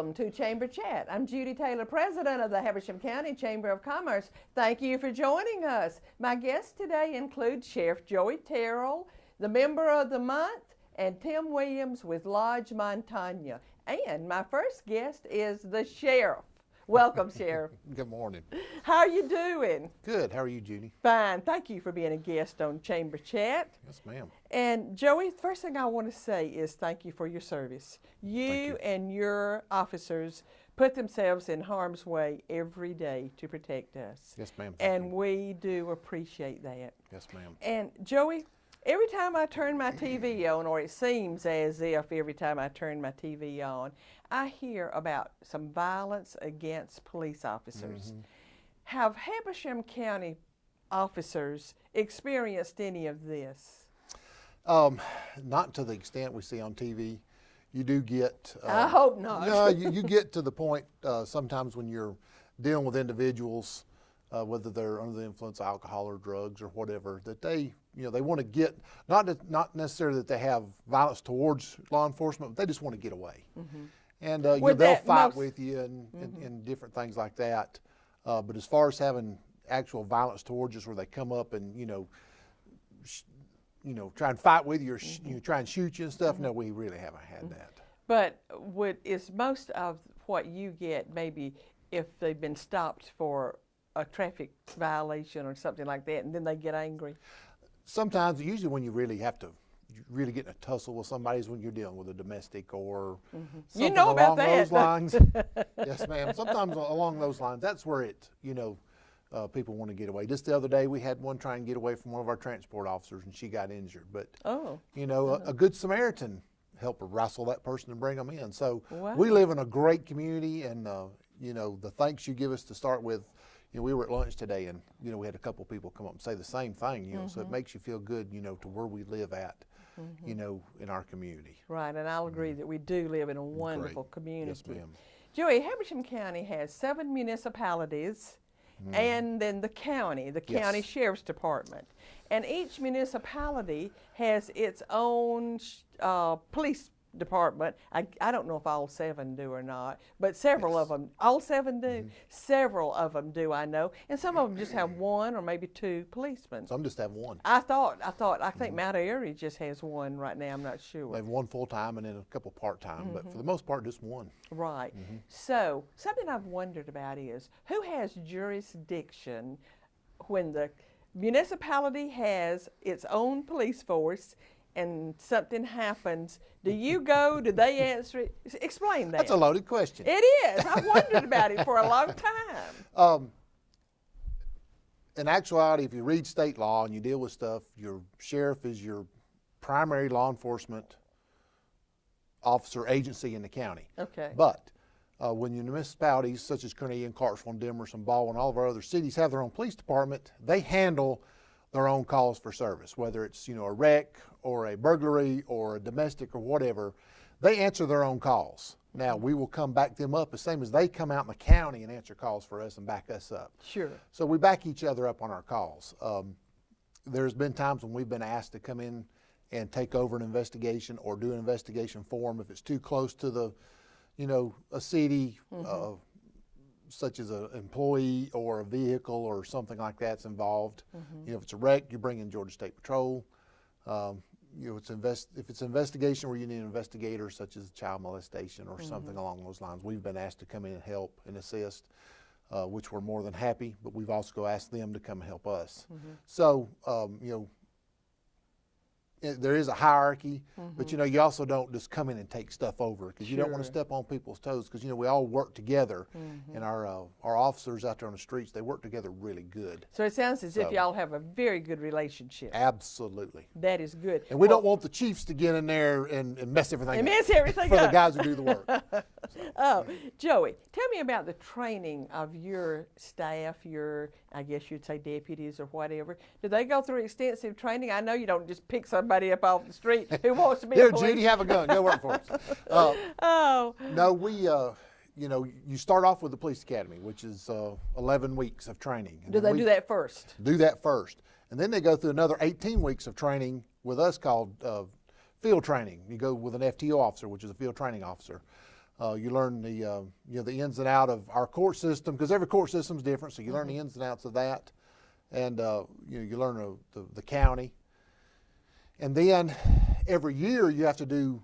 Welcome to Chamber Chat. I'm Judy Taylor, President of the Habersham County Chamber of Commerce. Thank you for joining us. My guests today include Sheriff Joey Terrell, the Member of the Month, and Tim Williams with Lodge Montaigne. And my first guest is the Sheriff. Welcome, Sheriff. Good morning. How are you doing? Good. How are you, Judy? Fine. Thank you for being a guest on Chamber Chat. Yes, ma'am. And Joey, the first thing I want to say is thank you for your service. You and your officers put themselves in harm's way every day to protect us. Yes, ma'am. And we do appreciate that. Yes, ma'am. And Joey, every time I turn my TV on, or it seems as if every time I turn my TV on, I hear about some violence against police officers. Have Habersham County officers experienced any of this? Not to the extent we see on TV. You do get... I hope not. No, you get to the point sometimes when you're dealing with individuals, whether they're under the influence of alcohol or drugs or whatever, that they want to get, not necessarily that they have violence towards law enforcement, but they just want to get away. And they'll fight with you and different things like that. But as far as having actual violence towards us, where they come up and try and fight with you or try and shoot you and stuff, no, we really haven't had that. But is most of what you get maybe if they've been stopped for a traffic violation or something like that, and then they get angry? Sometimes, usually when you really have to get in a tussle with somebody is when you're dealing with a domestic or something along those lines. Yes, ma'am. Sometimes along those lines, that's where people want to get away. Just the other day, we had one try and get away from one of our transport officers, and she got injured. But a good Samaritan helped wrestle that person and bring them in. So we live in a great community, and the thanks you give us to start with. We were at lunch today, and we had a couple people come up and say the same thing. So it makes you feel good, to where we live at, in our community. Right, and I'll agree that we do live in a wonderful community. Yes, ma'am. Joey, Habersham County has 7 municipalities, and then the county sheriff's department, and each municipality has its own police department. I don't know if all 7 do or not, but several of them, all 7 do. Several of them do, I know, and some of them just have 1 or maybe 2 policemen. Some just have 1. I think Mount Airy just has 1 right now. I'm not sure. They have 1 full-time and then a couple part-time, but for the most part, just 1. Right. So something I've wondered about is who has jurisdiction when the municipality has its own police force and something happens? Do you go? Do they answer it? Explain that. That's a loaded question. It is. I've wondered about it for a long time. In actuality, if you read state law and you deal with stuff, your sheriff is your primary law enforcement officer agency in the county. Okay. But when your municipalities, such as Carnegie, Clarksville, Demerson, Baldwin, all of our other cities have their own police department, they handle their own calls for service, whether it's a wreck or a burglary or a domestic or whatever. They answer their own calls. Now we will come back them up the same as they come out in the county and answer calls for us and back us up. Sure. So we back each other up on our calls. There's been times when we've been asked to come in and take over an investigation or do an investigation for them if it's too close to the, a city. Such as an employee or a vehicle or something like that's involved. If it's a wreck, you bring in Georgia State Patrol. If it's an investigation where you need an investigator, such as child molestation or something along those lines, we've been asked to come in and help and assist, which we're more than happy. But we've also asked them to come and help us. So there is a hierarchy, but you also don't just come in and take stuff over, because you don't want to step on people's toes, because we all work together, and our officers out there on the streets, they work together really good. So it sounds as if y'all have a very good relationship. Absolutely. That is good. And we don't want the chiefs to get in there and mess everything up. For the guys who do the work. Oh, Joey, tell me about the training of your staff, I guess you'd say deputies or whatever. Do they go through extensive training? I know you don't just pick somebody up off the street who wants to be a police. Here, Judy, have a gun. Go work for us. No, we, you start off with the police academy, which is 11 weeks of training. Do they do that first? Do that first. And then they go through another 18 weeks of training with us called field training. You go with an FTO officer, which is a field training officer. You learn the the ins and out of our court system, because every court system is different. So you learn the ins and outs of that, and you learn the county. And then every year you have to do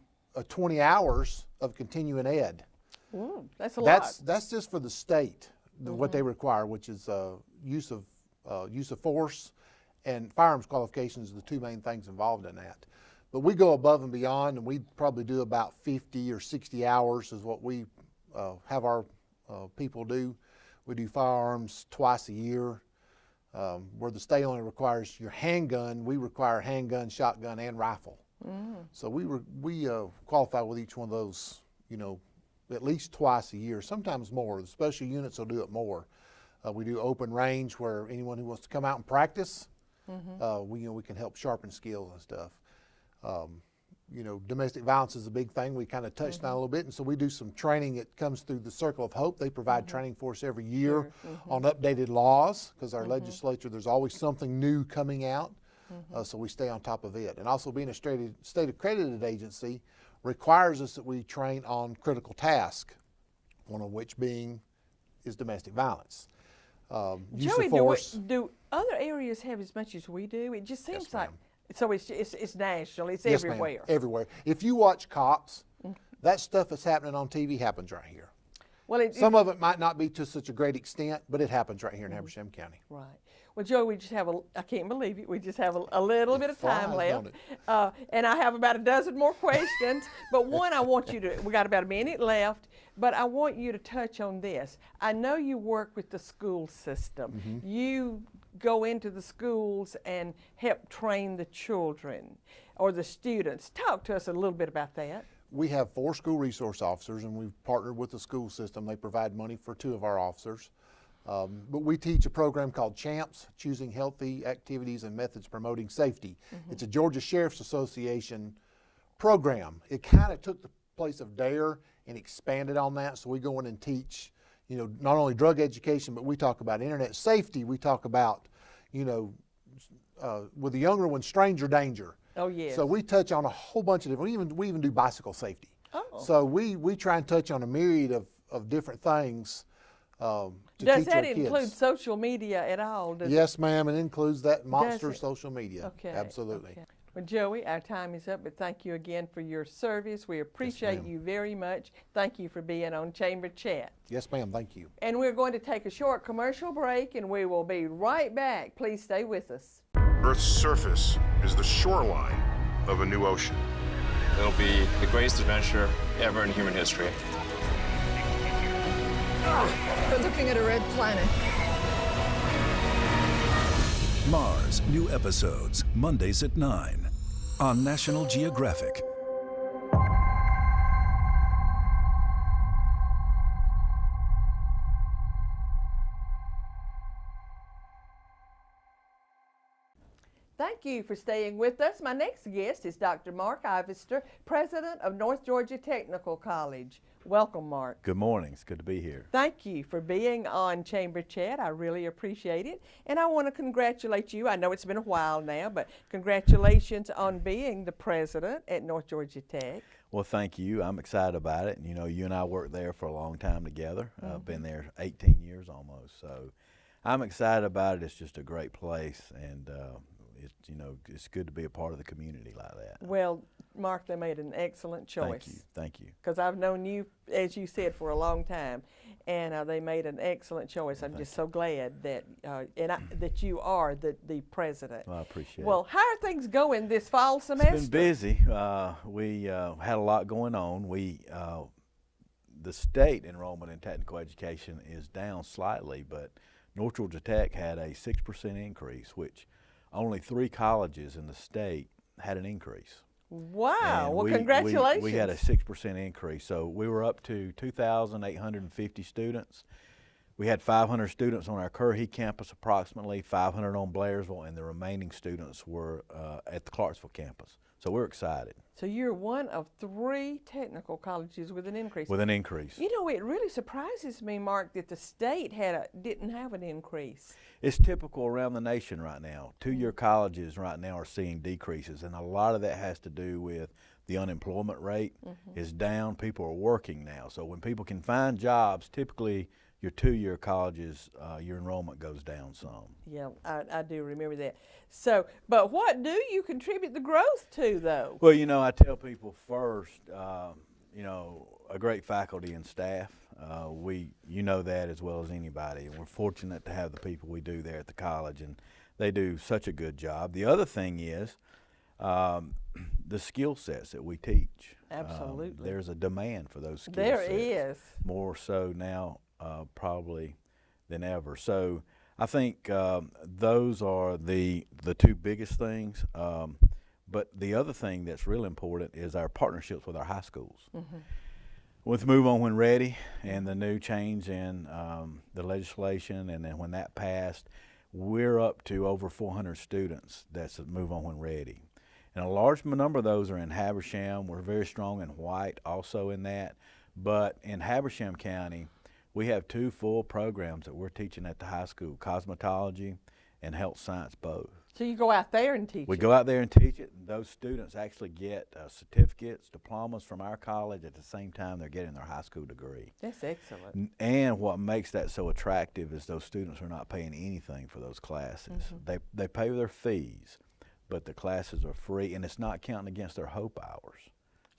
20 hours of continuing ed. Ooh, that's a lot. That's just for the state, what they require, which is use of force and firearms qualifications are the two main things involved in that. But we go above and beyond, and we probably do about 50 or 60 hours is what we have our people do. We do firearms twice a year. Where the state only requires your handgun, we require handgun, shotgun, and rifle. So we qualify with each one of those, at least twice a year, sometimes more. The special units will do it more. We do open range where anyone who wants to come out and practice, we can help sharpen skills and stuff. Domestic violence is a big thing. We kind of touched on a little bit, and so we do some training that comes through the Circle of Hope. They provide training for us every year on updated laws, because our legislature, there's always something new coming out, so we stay on top of it. And also being a state accredited agency requires us that we train on critical tasks, one of which is domestic violence. Use Joey, of force. do other areas have as much as we do? It just seems Yes, like, ma'am. so it's national, it's Yes, ma'am. everywhere. Everywhere. If you watch Cops, that stuff that's happening on TV happens right here. Well, Some of it might not be to such a great extent, but it happens right here in Habersham County. right. Well, Joey, we just have I can't believe it, we just have a little bit of time flies, left. don't And I have about a dozen more questions, but one I want you to, we got about a minute left, but I want you to touch on this. I know you work with the school system. You go into the schools and help train the children or the students. Talk to us a little bit about that. We have 4 school resource officers, and we've partnered with the school system. They provide money for 2 of our officers. But we teach a program called CHAMPS, Choosing Healthy Activities and Methods Promoting Safety. It's a Georgia Sheriff's Association program. It kind of took the place of DARE and expanded on that. So we go in and teach, not only drug education, but we talk about internet safety. We talk about, with the younger ones, stranger danger. Oh, yes. So we touch on a whole bunch of different, we even do bicycle safety. Oh. So we try and touch on a myriad of different things to Does teach that our include kids. social media at all? Yes, ma'am, it includes that monster it? social media. Okay. Absolutely. Okay. Well, Joey, our time is up, but thank you again for your service. We appreciate you very much. Thank you for being on Chamber Chat. Yes, ma'am, thank you. And we're going to take a short commercial break, and we will be right back. Please stay with us. Earth's surface is the shoreline of a new ocean. It'll be the greatest adventure ever in human history. We're looking at a red planet. Mars, new episodes, Mondays at 9 on National Geographic. Thank you for staying with us. My next guest is Dr. Mark Ivester, President of North Georgia Technical College. Welcome, Mark. Good morning. It's good to be here. Thank you for being on Chamber Chat. I really appreciate it. And I want to congratulate you. I know it's been a while now, but congratulations on being the president at North Georgia Tech. Well, thank you. I'm excited about it. You and I worked there for a long time together. I've been there 18 years almost. So I'm excited about it. It's just a great place, and it's good to be a part of the community like that. Well, Mark, they made an excellent choice. Thank you. Because I've known you, as you said, for a long time, and they made an excellent choice. I'm just so glad that that you are the president. Well, I appreciate it. Well, how are things going this fall semester? It's been busy. We had a lot going on. The state enrollment in technical education is down slightly, but North Georgia Tech had a 6% increase, which only 3 colleges in the state had an increase. Wow. And well, congratulations. We had a 6% increase. So we were up to 2,850 students. We had 500 students on our Currahee campus, approximately 500 on Blairsville, and the remaining students were at the Clarksville campus. So we're excited. So you're one of 3 technical colleges with an increase. With an increase. You know, it really surprises me, Mark, that the state didn't have an increase. It's typical around the nation right now. 2-year colleges right now are seeing decreases, and a lot of that has to do with the unemployment rate is down. People are working now. So when people can find jobs, typically your 2-year colleges, your enrollment goes down some. Yeah, I do remember that. So, but what do you contribute the growth to, though? Well, you know, I tell people first, you know, a great faculty and staff. You know that as well as anybody, and we're fortunate to have the people we do there at the college, and they do such a good job. The other thing is the skill sets that we teach. Absolutely. There's a demand for those skill There sets. is. More so now probably than ever. So I think those are the 2 biggest things. But the other thing that's really important is our partnerships with our high schools. With Move On When Ready and the new change in the legislation, and then when that passed, we're up to over 400 students that's at Move On When Ready. And a large number of those are in Habersham. We're very strong in White also in that. But in Habersham County, we have 2 full programs that we're teaching at the high school, cosmetology and health science both. So you go out there and teach We it. go out there and teach it, and those students actually get certificates, diplomas from our college at the same time they're getting their high school degree. That's excellent. And what makes that so attractive is those students are not paying anything for those classes. They pay their fees, but the classes are free, and it's not counting against their hope hours.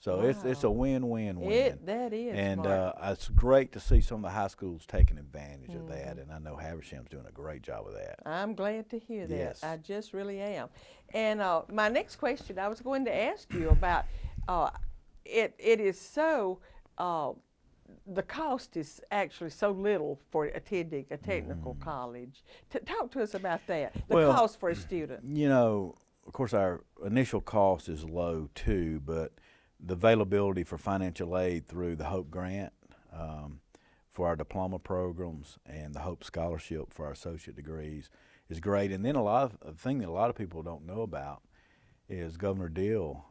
So it's a win-win-win. That is, and Mark. it's great to see some of the high schools taking advantage of that, and I know Haversham's doing a great job of that. I'm glad to hear that. Yes. I just really am. And my next question, I was going to ask you about, it is so, the cost is actually so little for attending a technical college. Talk to us about that, the Well, cost for a student. You know, of course, our initial cost is low too, but the availability for financial aid through the Hope Grant for our diploma programs and the Hope Scholarship for our associate degrees is great. And then the thing that a lot of people don't know about is Governor Deal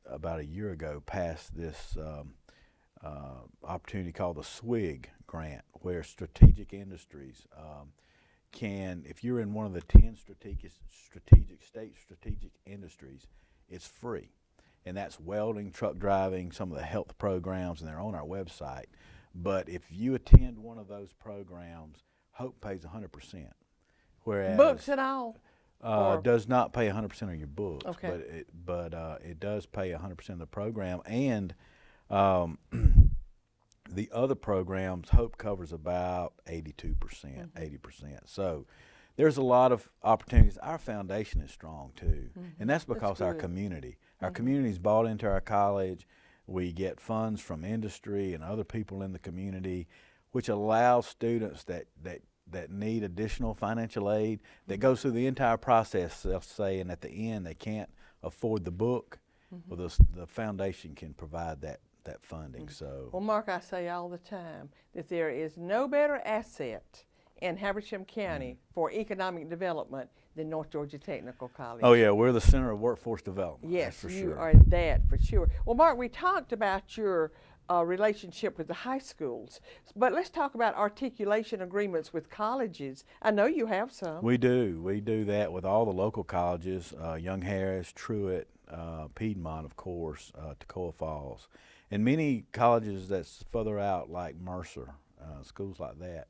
about a year ago passed this opportunity called the SWIG grant, where strategic industries can, if you're in one of the 10 strategic industries, it's free. And that's welding, truck driving, some of the health programs, and they're on our website. But if you attend one of those programs, Hope pays 100%. Whereas Books and all? does not pay 100% of your books, Okay. but it does pay 100% of the program. And the other programs, Hope covers about 82%, 80%. So there's a lot of opportunities. Our foundation is strong too, and that's because our community's bought into our college. We get funds from industry and other people in the community, which allows students that need additional financial aid that goes through the entire process, they'll say, and at the end they can't afford the book. Well, the foundation can provide that funding. So, Well, Mark, I say all the time that there is no better asset in Habersham County for economic development than North Georgia Technical College. oh yeah, we're the center of workforce development. Yes, that's for you sure. are that for sure. Well, Mark, we talked about your relationship with the high schools, but let's talk about articulation agreements with colleges. I know you have some. We do that with all the local colleges, Young Harris, Truett, Piedmont, of course, Toccoa Falls, and many colleges that's further out like Mercer, schools like that.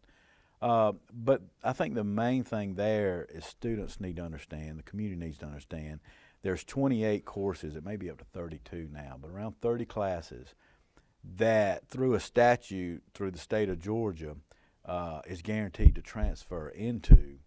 But I think the main thing there is students need to understand, the community needs to understand, there's 28 courses, it may be up to 32 now, but around 30 classes that through a statute through the state of Georgia is guaranteed to transfer into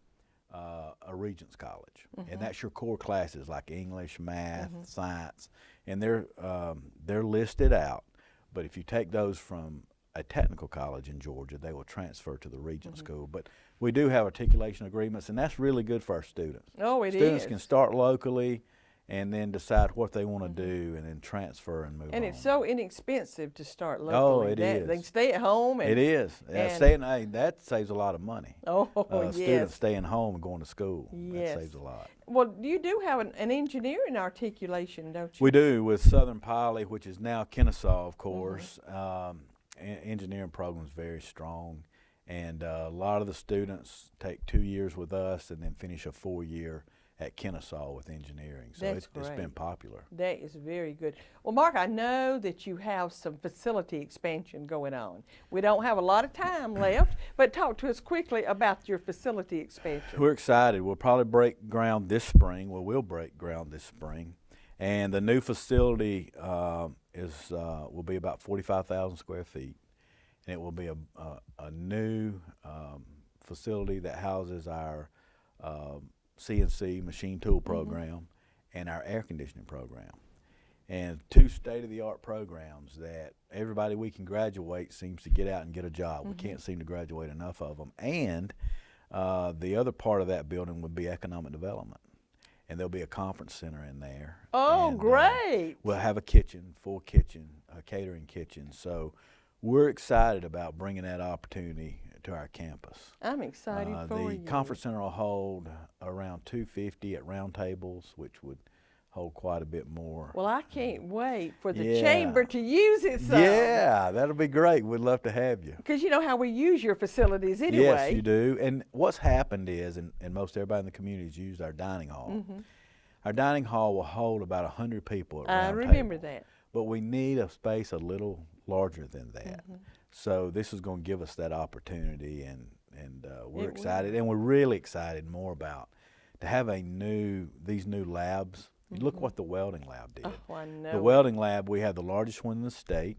a Regents College. And that's your core classes like English, math, science, and they're listed out. But if you take those from a technical college in Georgia, they will transfer to the Regent School. But we do have articulation agreements, and that's really good for our students. Oh, it is. Students can start locally and then decide what they want to do, and then transfer and move on. And it's so inexpensive to start locally. Oh, it is. They can stay at home. And, it is. That saves a lot of money. Oh, yes. Students staying home and going to school. Yes. That saves a lot. Well, you do have an engineer in articulation, don't you? We do, with Southern Poly, which is now Kennesaw, of course. Engineering program is very strong, and a lot of the students take 2 years with us and then finish a 4-year at Kennesaw with engineering. So it's been popular. That is very good. Well, Mark, I know that you have some facility expansion going on. We don't have a lot of time left, but talk to us quickly about your facility expansion. We're excited. We'll probably break ground this spring. Well, we'll break ground this spring. And the new facility will be about 45,000 square feet. And it will be a new facility that houses our CNC machine tool program and our air conditioning program. And 2 state-of-the-art programs that everybody we can graduate seems to get out and get a job. We can't seem to graduate enough of them. And the other part of that building would be economic development. And there'll be a conference center in there. Oh, and, great. We'll have a kitchen, full kitchen, a catering kitchen. So we're excited about bringing that opportunity to our campus. I'm excited for you. The conference center will hold around 250 at round tables, which would hold quite a bit more. Well, I can't wait for the chamber to use it some. Yeah, that'll be great. We'd love to have you. Because you know how we use your facilities anyway. Yes, you do. And what's happened is, and most everybody in the community has used our dining hall. Our dining hall will hold about 100 people at round I remember table. that. But we need a space a little larger than that. So this is going to give us that opportunity, and we're excited. And we're really excited more about to have these new labs. Look what the welding lab did. Oh, I know. The welding lab, we have the largest one in the state.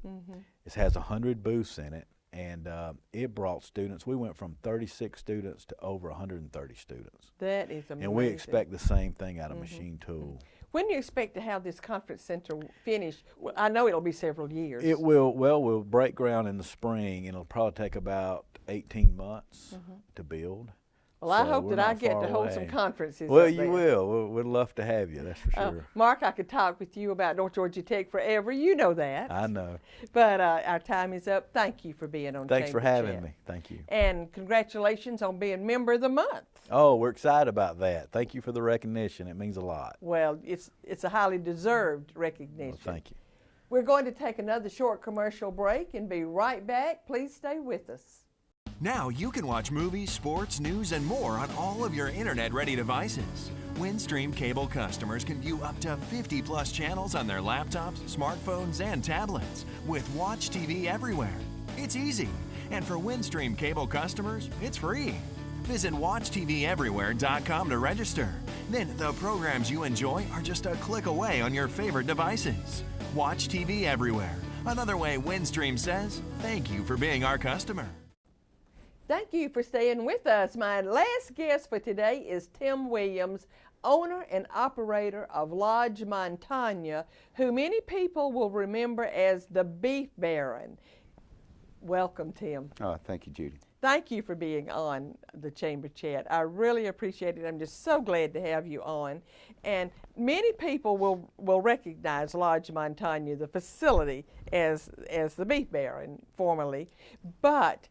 It has 100 booths in it, and it brought students. We went from 36 students to over 130 students. That is amazing. And we expect the same thing out of machine tool. When do you expect to have this conference center finished? Well, I know it'll be several years. It will. Well, we'll break ground in the spring, and it'll probably take about 18 months to build. Well, I hope that I get to hold some conferences. Well, up you there. will. We'd love to have you, that's for sure. Mark, I could talk with you about North Georgia Tech forever. You know that. I know. But our time is up. Thank you for being on Thanks for Chamber having Chat. me. Thank you. And congratulations on being Member of the Month. Oh, we're excited about that. Thank you for the recognition. It means a lot. Well, it's a highly deserved recognition. Well, thank you. We're going to take another short commercial break and be right back. Please stay with us. Now you can watch movies, sports, news, and more on all of your internet-ready devices. Windstream cable customers can view up to 50+ channels on their laptops, smartphones, and tablets with Watch TV Everywhere. It's easy, and for Windstream cable customers, it's free. Visit WatchTVEverywhere.com to register. Then the programs you enjoy are just a click away on your favorite devices. Watch TV Everywhere. Another way Windstream says, thank you for being our customer. Thank you for staying with us. My last guest for today is Tim Williams, owner and operator of Lodge Montaigne, who many people will remember as the Beef Baron. Welcome, Tim. Thank you, Judy. Thank you for being on the Chamber Chat. I really appreciate it. I'm just so glad to have you on. And many people will recognize Lodge Montaigne, the facility, as the Beef Baron formerly. But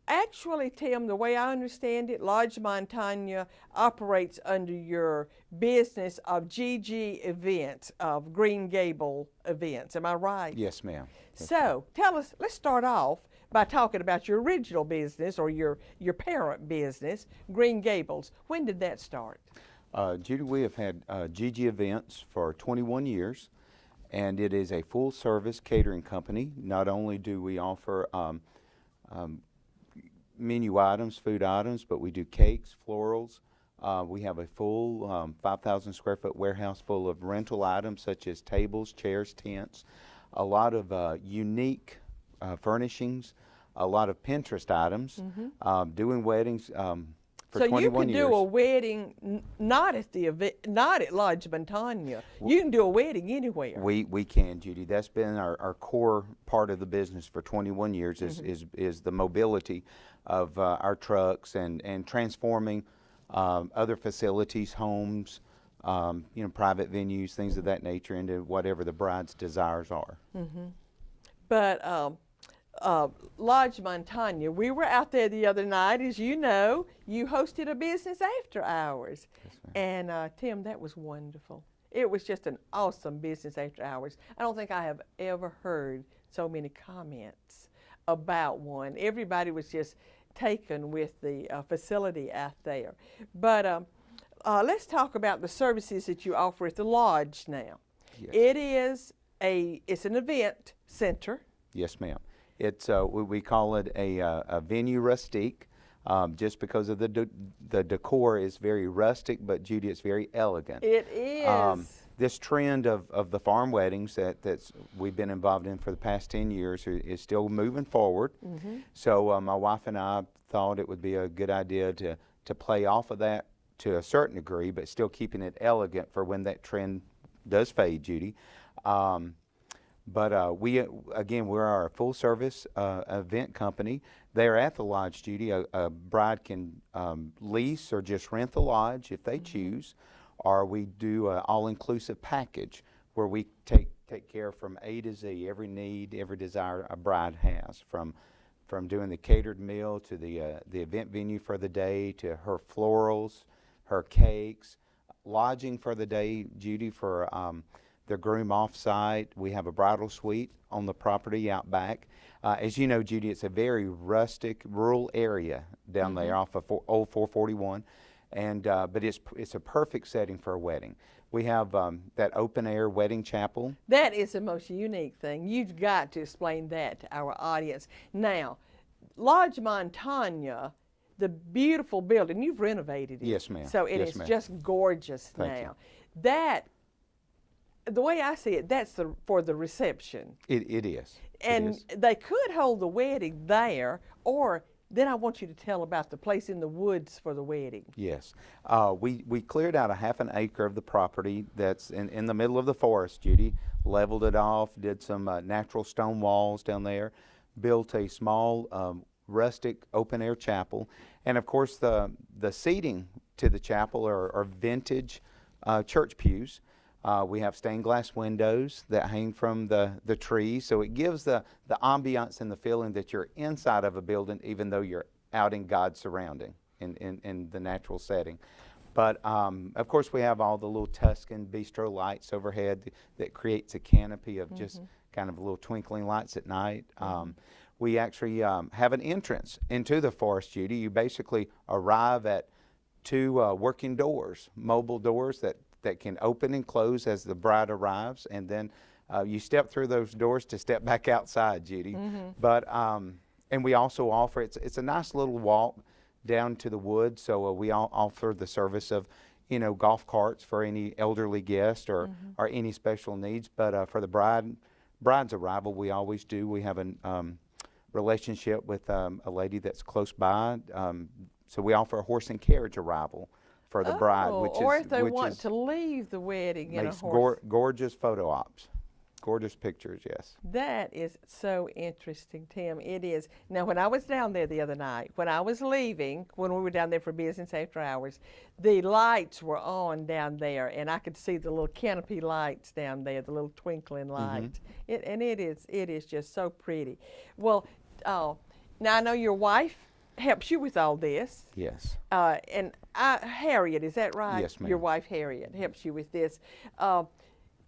actually, Tim, the way I understand it, Lodge Montaigne operates under your business of GG Events, of Green Gable Events. Am I right? Yes, ma'am. So tell us, let's start off by talking about your original business, or your parent business, Green Gables. When did that start? Judy, we have had GG Events for 21 years, and it is a full-service catering company. Not only do we offer menu items, food items, but we do cakes, florals. We have a full 5,000 square foot warehouse full of rental items such as tables, chairs, tents, a lot of unique furnishings, a lot of Pinterest items, doing weddings for 21 years. So you can do a wedding not at the event, not at Lodge Montaigne. You can do a wedding anywhere. We can, Judy. That's been our core part of the business for 21 years is the mobility of our trucks and transforming other facilities, homes, you know, private venues, things of that nature, into whatever the bride's desires are. But Lodge Montaigne, we were out there the other night, as you know. You hosted a business after hours. Yes, and Tim, that was wonderful. It was just an awesome business after hours. I don't think I have ever heard so many comments about one. Everybody was just taken with the facility out there. But let's talk about the services that you offer at the lodge now. Yes. It's an event center. Yes, ma'am. It's we call it a venue rustique, just because of the decor is very rustic, but Judy, it's very elegant. It is. This trend of the farm weddings that's we've been involved in for the past 10 years is still moving forward. So my wife and I thought it would be a good idea to play off of that to a certain degree, but still keeping it elegant for when that trend does fade, Judy. But we're a full service event company. There at the lodge, Judy, a bride can lease or just rent the lodge if they choose, or we do an all-inclusive package where we take care from A to Z, every need, every desire a bride has, from doing the catered meal to the event venue for the day, to her florals, her cakes, lodging for the day, Judy, for the groom off-site. We have a bridal suite on the property out back. As you know, Judy, it's a very rustic, rural area down there off of old 441, and but it's a perfect setting for a wedding. We have that open-air wedding chapel. That is the most unique thing. You've got to explain that to our audience. Now, Lodge Montaigne, the beautiful building, you've renovated it. Yes, ma'am. So it is just gorgeous now. Thank you. That, the way I see it, that's for the reception. It is. And they could hold the wedding there, or then I want you to tell about the place in the woods for the wedding. Yes. We cleared out a half an acre of the property that's in the middle of the forest, Judy, leveled it off, did some natural stone walls down there, built a small rustic open-air chapel, and of course the seating to the chapel are vintage church pews. We have stained glass windows that hang from the trees, so it gives the ambiance and the feeling that you're inside of a building, even though you're out in God's surrounding, in the natural setting. But of course, we have all the little Tuscan bistro lights overhead that creates a canopy of just kind of little twinkling lights at night. We actually have an entrance into the forest, Judy. You basically arrive at two working doors, mobile doors that can open and close as the bride arrives, and then you step through those doors to step back outside, Judy. But and we also offer, it's a nice little walk down to the woods, so we offer the service of, you know, golf carts for any elderly guest or any special needs. But for the bride's arrival, we always do. We have a relationship with a lady that's close by, so we offer a horse and carriage arrival for the bride, or if they want to leave the wedding in a horse. Gorgeous photo ops, gorgeous pictures. Yes. That is so interesting, Tim. It is. Now, when I was down there the other night, when I was leaving, when we were down there for business after hours, the lights were on down there, and I could see the little canopy lights down there, the little twinkling lights. And it is just so pretty. Well, now I know your wife helps you with all this. Yes. And Harriet, is that right? Yes, ma'am. Your wife Harriet helps you with this.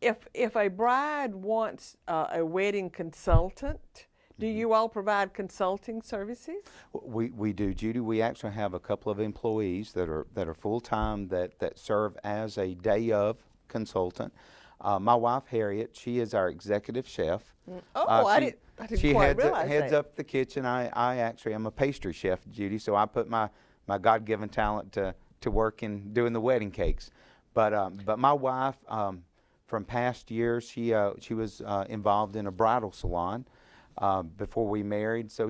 If a bride wants a wedding consultant, do you all provide consulting services? We do, Judy. We actually have a couple of employees that are full time that serve as a day of consultant. My wife Harriet, she is our executive chef. I didn't quite realize heads that. up the kitchen. I actually am a pastry chef, Judy, so I put my God-given talent to work in doing the wedding cakes. But my wife, from past years, she was involved in a bridal salon before we married. So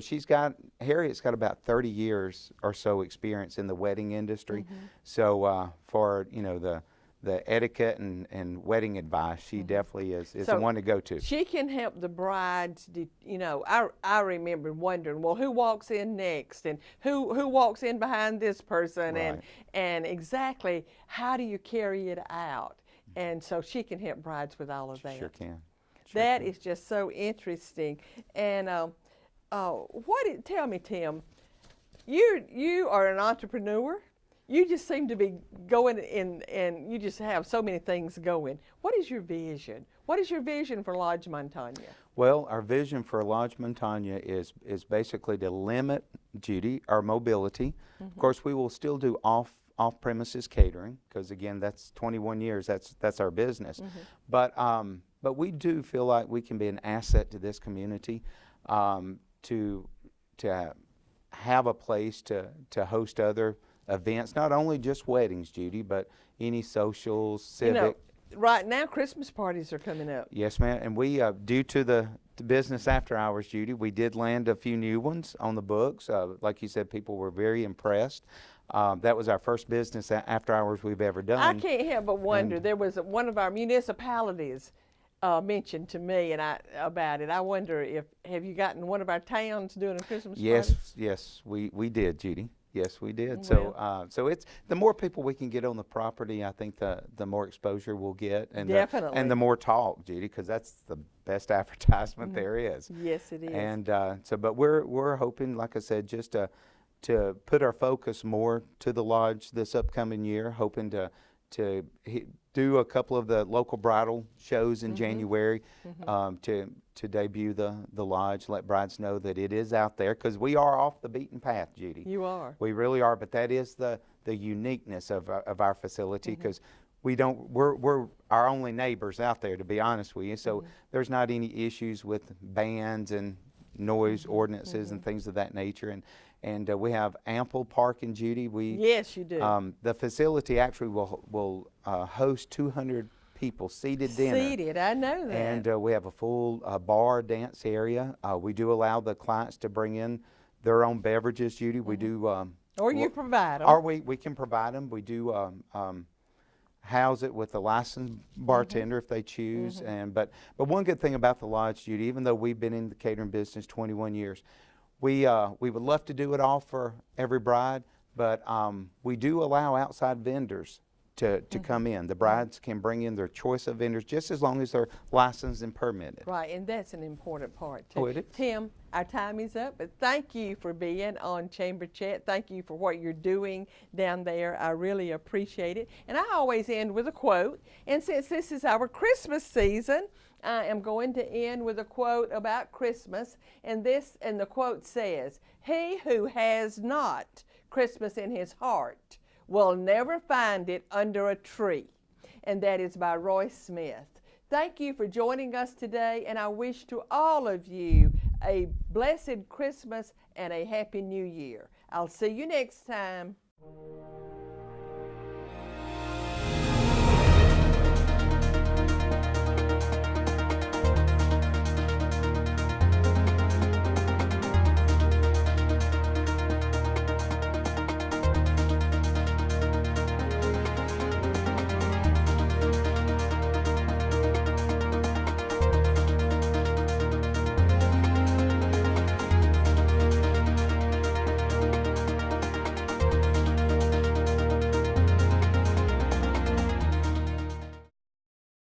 Harriet's got about 30 years or so experience in the wedding industry. So for, you know, the etiquette and wedding advice, she definitely is So the one to go to. She can help the brides. You know, I remember wondering, well, who walks in next, and who walks in behind this person, Right. and exactly how do you carry it out? And so she can help brides with all of that. Sure can. That is just so interesting. And tell me, Tim, you are an entrepreneur. You just seem to be going and you just have so many things going. What is your vision? What is your vision for Lodge Montaigne? Well, our vision for Lodge Montaigne is basically to limit, Judy, our mobility. Of course, we will still do off-premises catering, because again, that's 21 years. That's our business. But we do feel like we can be an asset to this community, to have a place to host other events, not only just weddings, Judy, but any socials, civic. You know, right now Christmas parties are coming up. Yes, ma'am. And we, due to the business after hours, Judy, we did land a few new ones on the books. Like you said, people were very impressed. That was our first business after hours we've ever done. I can't help but wonder. There was one of our municipalities mentioned to me about it. I wonder have you gotten one of our towns doing a Christmas party? Yes, we did, Judy. Yes, we did. Well. So it's the more people we can get on the property, I think the more exposure we'll get, and Definitely. and the more talk, Judy, because that's the best advertisement there is. Yes, it is. And but we're hoping, like I said, just to put our focus more to the lodge this upcoming year, hoping to do a couple of the local bridal shows in January, to debut the lodge, let brides know that it is out there, because we are off the beaten path, Judy. You are. We really are, but that is the uniqueness of our facility, because we're our only neighbors out there, to be honest with you. So there's not any issues with bands and noise ordinances and things of that nature, and we have ample parking, Judy. Yes, you do. The facility actually will host 200 people seated dinner. Seated, I know that. And we have a full bar dance area. We do allow the clients to bring in their own beverages, Judy. We do. Or you provide them. Or we can provide them. We do house it with a licensed bartender if they choose. But one good thing about the lodge, Judy, even though we've been in the catering business 21 years, we would love to do it all for every bride, but we do allow outside vendors to come in. The brides can bring in their choice of vendors just as long as they're licensed and permitted. Right, and that's an important part too. Oh, it is. Tim, our time is up, but thank you for being on Chamber Chat. Thank you for what you're doing down there. I really appreciate it. And I always end with a quote, and since this is our Christmas season, I am going to end with a quote about Christmas, and the quote says, "He who has not Christmas in his heart will never find it under a tree." And that is by Roy Smith. Thank you for joining us today, and I wish to all of you a blessed Christmas and a Happy New Year. I'll see you next time.